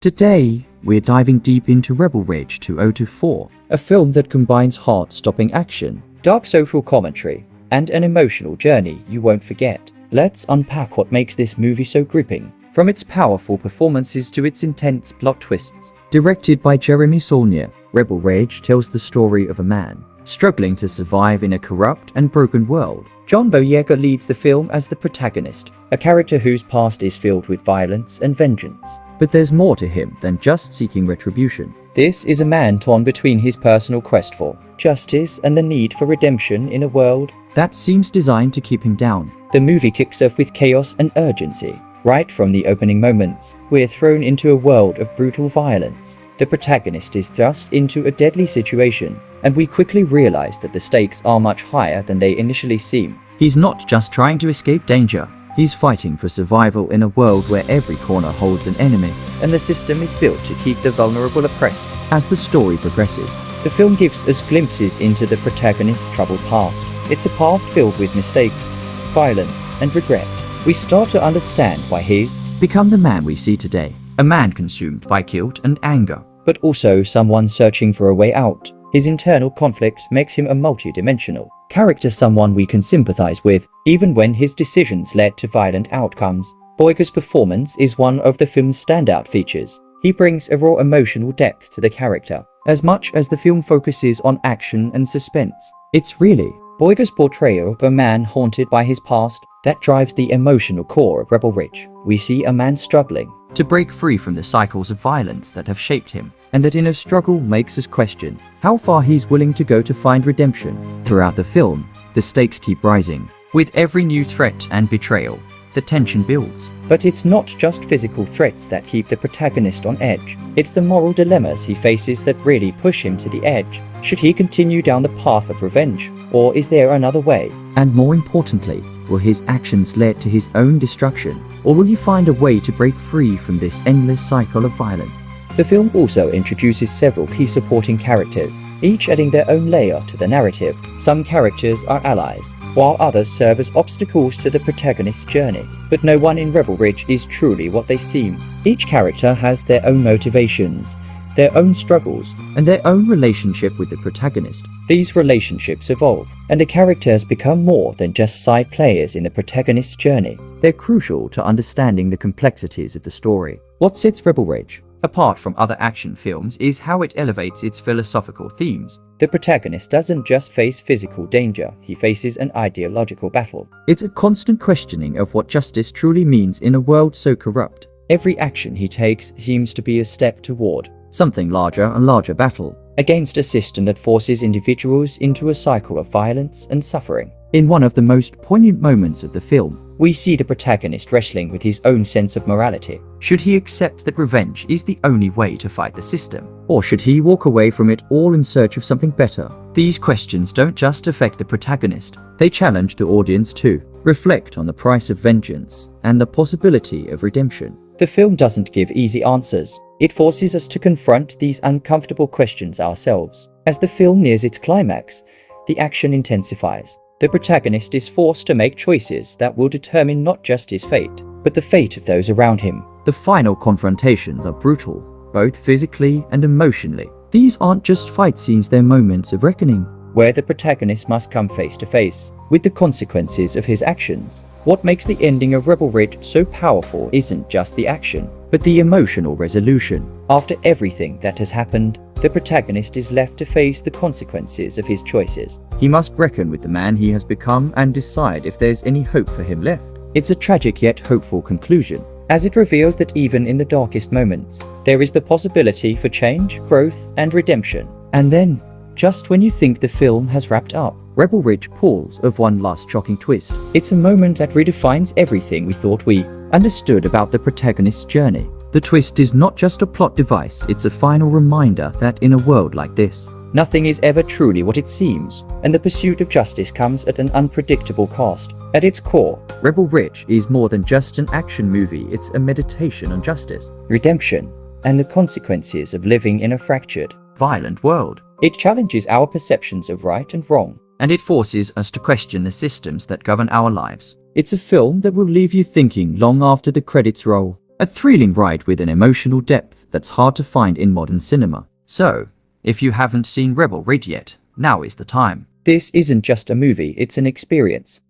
Today, we're diving deep into Reelwise 2024, a film that combines heart-stopping action, dark social commentary, and an emotional journey you won't forget. Let's unpack what makes this movie so gripping, from its powerful performances to its intense plot twists. Directed by Jeremy Saulnier, Reelwise tells the story of a man struggling to survive in a corrupt and broken world. John Boyega leads the film as the protagonist, a character whose past is filled with violence and vengeance. But there's more to him than just seeking retribution. This is a man torn between his personal quest for justice and the need for redemption in a world that seems designed to keep him down. The movie kicks off with chaos and urgency. Right from the opening moments, we're thrown into a world of brutal violence. The protagonist is thrust into a deadly situation, and we quickly realize that the stakes are much higher than they initially seem. He's not just trying to escape danger. He's fighting for survival in a world where every corner holds an enemy, and the system is built to keep the vulnerable oppressed. As the story progresses, the film gives us glimpses into the protagonist's troubled past. It's a past filled with mistakes, violence, and regret. We start to understand why he's become the man we see today, a man consumed by guilt and anger, but also someone searching for a way out. His internal conflict makes him a multi-dimensional character, someone we can sympathize with, even when his decisions led to violent outcomes. Boyega's performance is one of the film's standout features. He brings a raw emotional depth to the character. As much as the film focuses on action and suspense, it's really Boyega's portrayal of a man haunted by his past that drives the emotional core of Reelwise. We see a man struggling to break free from the cycles of violence that have shaped him, and that inner struggle makes us question how far he's willing to go to find redemption. Throughout the film, the stakes keep rising. With every new threat and betrayal, the tension builds. But it's not just physical threats that keep the protagonist on edge. It's the moral dilemmas he faces that really push him to the edge. Should he continue down the path of revenge, or is there another way? And more importantly, will his actions lead to his own destruction, or will he find a way to break free from this endless cycle of violence? The film also introduces several key supporting characters, each adding their own layer to the narrative. Some characters are allies, while others serve as obstacles to the protagonist's journey. But no one in Reelwise is truly what they seem. Each character has their own motivations, their own struggles, and their own relationship with the protagonist. These relationships evolve, and the characters become more than just side players in the protagonist's journey. They're crucial to understanding the complexities of the story. What sets Reelwise apart from other action films is how it elevates its philosophical themes. The protagonist doesn't just face physical danger, he faces an ideological battle. It's a constant questioning of what justice truly means in a world so corrupt. Every action he takes seems to be a step toward something larger and larger battle, against a system that forces individuals into a cycle of violence and suffering. In one of the most poignant moments of the film, we see the protagonist wrestling with his own sense of morality. Should he accept that revenge is the only way to fight the system? Or should he walk away from it all in search of something better? These questions don't just affect the protagonist, they challenge the audience to reflect on the price of vengeance and the possibility of redemption. The film doesn't give easy answers. It forces us to confront these uncomfortable questions ourselves. As the film nears its climax, the action intensifies. The protagonist is forced to make choices that will determine not just his fate, but the fate of those around him. The final confrontations are brutal, both physically and emotionally. These aren't just fight scenes, they're moments of reckoning, where the protagonist must come face to face with the consequences of his actions. What makes the ending of Reelwise so powerful isn't just the action, but the emotional resolution. After everything that has happened, the protagonist is left to face the consequences of his choices. He must reckon with the man he has become and decide if there's any hope for him left. It's a tragic yet hopeful conclusion, as it reveals that even in the darkest moments, there is the possibility for change, growth, and redemption. And then, just when you think the film has wrapped up, Reelwise pulls of one last shocking twist. It's a moment that redefines everything we thought we understood about the protagonist's journey. The twist is not just a plot device, it's a final reminder that in a world like this, nothing is ever truly what it seems, and the pursuit of justice comes at an unpredictable cost. At its core, Reelwise is more than just an action movie, it's a meditation on justice, redemption, and the consequences of living in a fractured, violent world. It challenges our perceptions of right and wrong, and it forces us to question the systems that govern our lives. It's a film that will leave you thinking long after the credits roll. A thrilling ride with an emotional depth that's hard to find in modern cinema. So, if you haven't seen Rebel Ridge yet, now is the time. This isn't just a movie, it's an experience.